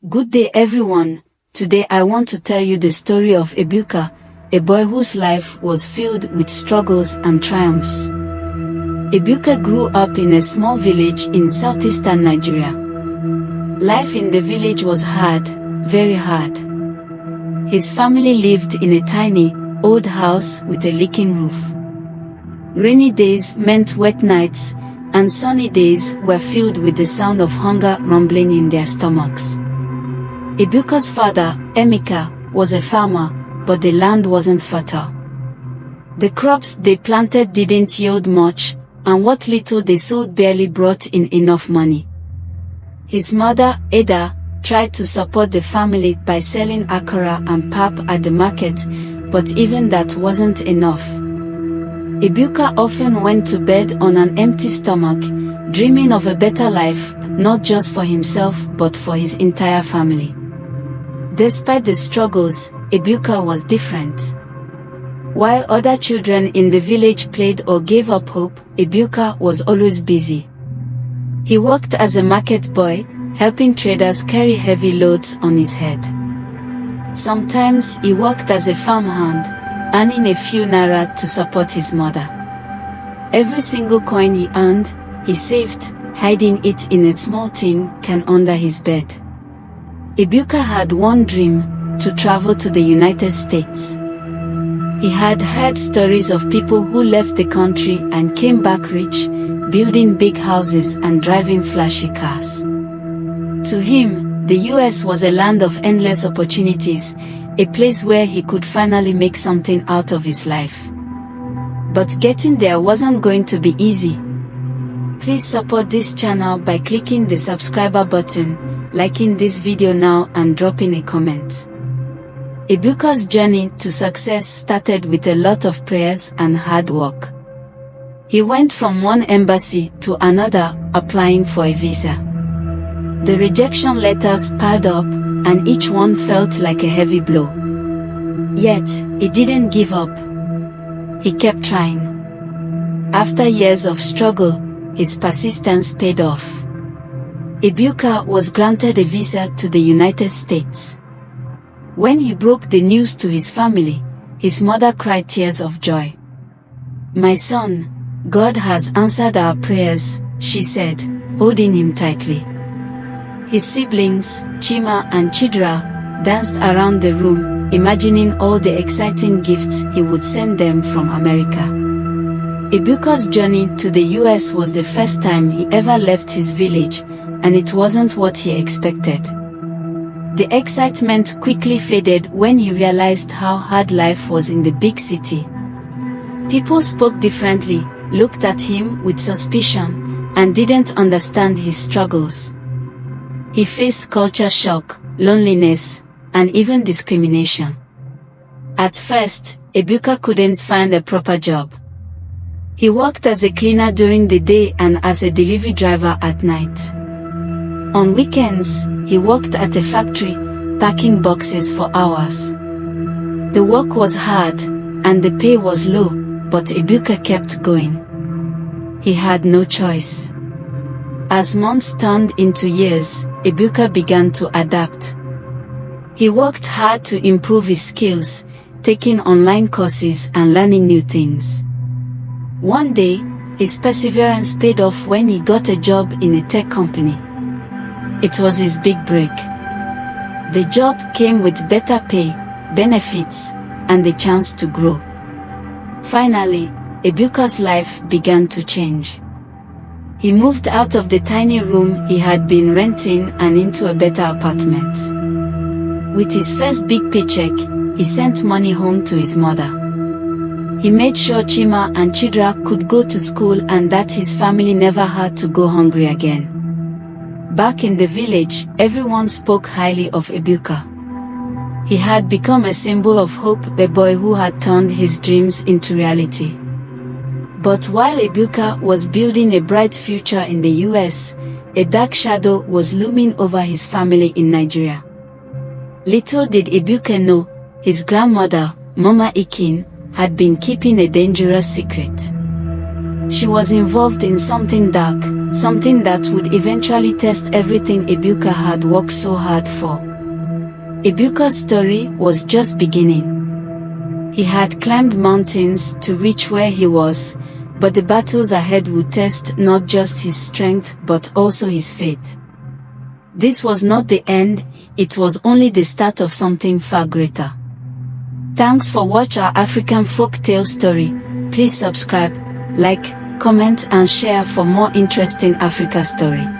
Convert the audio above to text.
Good day everyone, today I want to tell you the story of Ebuka, a boy whose life was filled with struggles and triumphs. Ebuka grew up in a small village in southeastern Nigeria. Life in the village was hard, very hard. His family lived in a tiny, old house with a leaking roof. Rainy days meant wet nights, and sunny days were filled with the sound of hunger rumbling in their stomachs. Ebuka's father, Ebuka, was a farmer, but the land wasn't fertile. The crops they planted didn't yield much, and what little they sold barely brought in enough money. His mother, Ada, tried to support the family by selling akara and pap at the market, but even that wasn't enough. Ebuka often went to bed on an empty stomach, dreaming of a better life, not just for himself but for his entire family. Despite the struggles, Ebuka was different. While other children in the village played or gave up hope, Ebuka was always busy. He worked as a market boy, helping traders carry heavy loads on his head. Sometimes he worked as a farmhand, earning a few naira to support his mother. Every single coin he earned, he saved, hiding it in a small tin can under his bed. Ebuka had one dream, to travel to the United States. He had heard stories of people who left the country and came back rich, building big houses and driving flashy cars. To him, the US was a land of endless opportunities, a place where he could finally make something out of his life. But getting there wasn't going to be easy. Please support this channel by clicking the subscriber button, liking this video now and dropping a comment. Ebuka's journey to success started with a lot of prayers and hard work. He went from one embassy to another, applying for a visa. The rejection letters piled up, and each one felt like a heavy blow. Yet, he didn't give up. He kept trying. After years of struggle, his persistence paid off. Ebuka was granted a visa to the United States. When he broke the news to his family, his mother cried tears of joy. "My son, God has answered our prayers," she said, holding him tightly. His siblings, Chima and Chidra, danced around the room, imagining all the exciting gifts he would send them from America. Ebuka's journey to the US was the first time he ever left his village, and it wasn't what he expected. The excitement quickly faded when he realized how hard life was in the big city. People spoke differently, looked at him with suspicion, and didn't understand his struggles. He faced culture shock, loneliness, and even discrimination. At first, Ebuka couldn't find a proper job. He worked as a cleaner during the day and as a delivery driver at night. On weekends, he worked at a factory, packing boxes for hours. The work was hard, and the pay was low, but Ebuka kept going. He had no choice. As months turned into years, Ebuka began to adapt. He worked hard to improve his skills, taking online courses and learning new things. One day, his perseverance paid off when he got a job in a tech company. It was his big break. The job came with better pay, benefits, and the chance to grow. Finally, Ebuka's life began to change. He moved out of the tiny room he had been renting and into a better apartment. With his first big paycheck, he sent money home to his mother. He made sure Chima and Chidra could go to school and that his family never had to go hungry again. Back in the village, everyone spoke highly of Ebuka. He had become a symbol of hope, a boy who had turned his dreams into reality. But while Ebuka was building a bright future in the US, a dark shadow was looming over his family in Nigeria. Little did Ebuka know, his grandmother, Mama Ikin, had been keeping a dangerous secret. She was involved in something dark, something that would eventually test everything Ebuka had worked so hard for. Ebuka's story was just beginning. He had climbed mountains to reach where he was, but the battles ahead would test not just his strength but also his faith. This was not the end, it was only the start of something far greater. Thanks for watching our African folktale story. Please subscribe, like, comment and share for more interesting Africa story.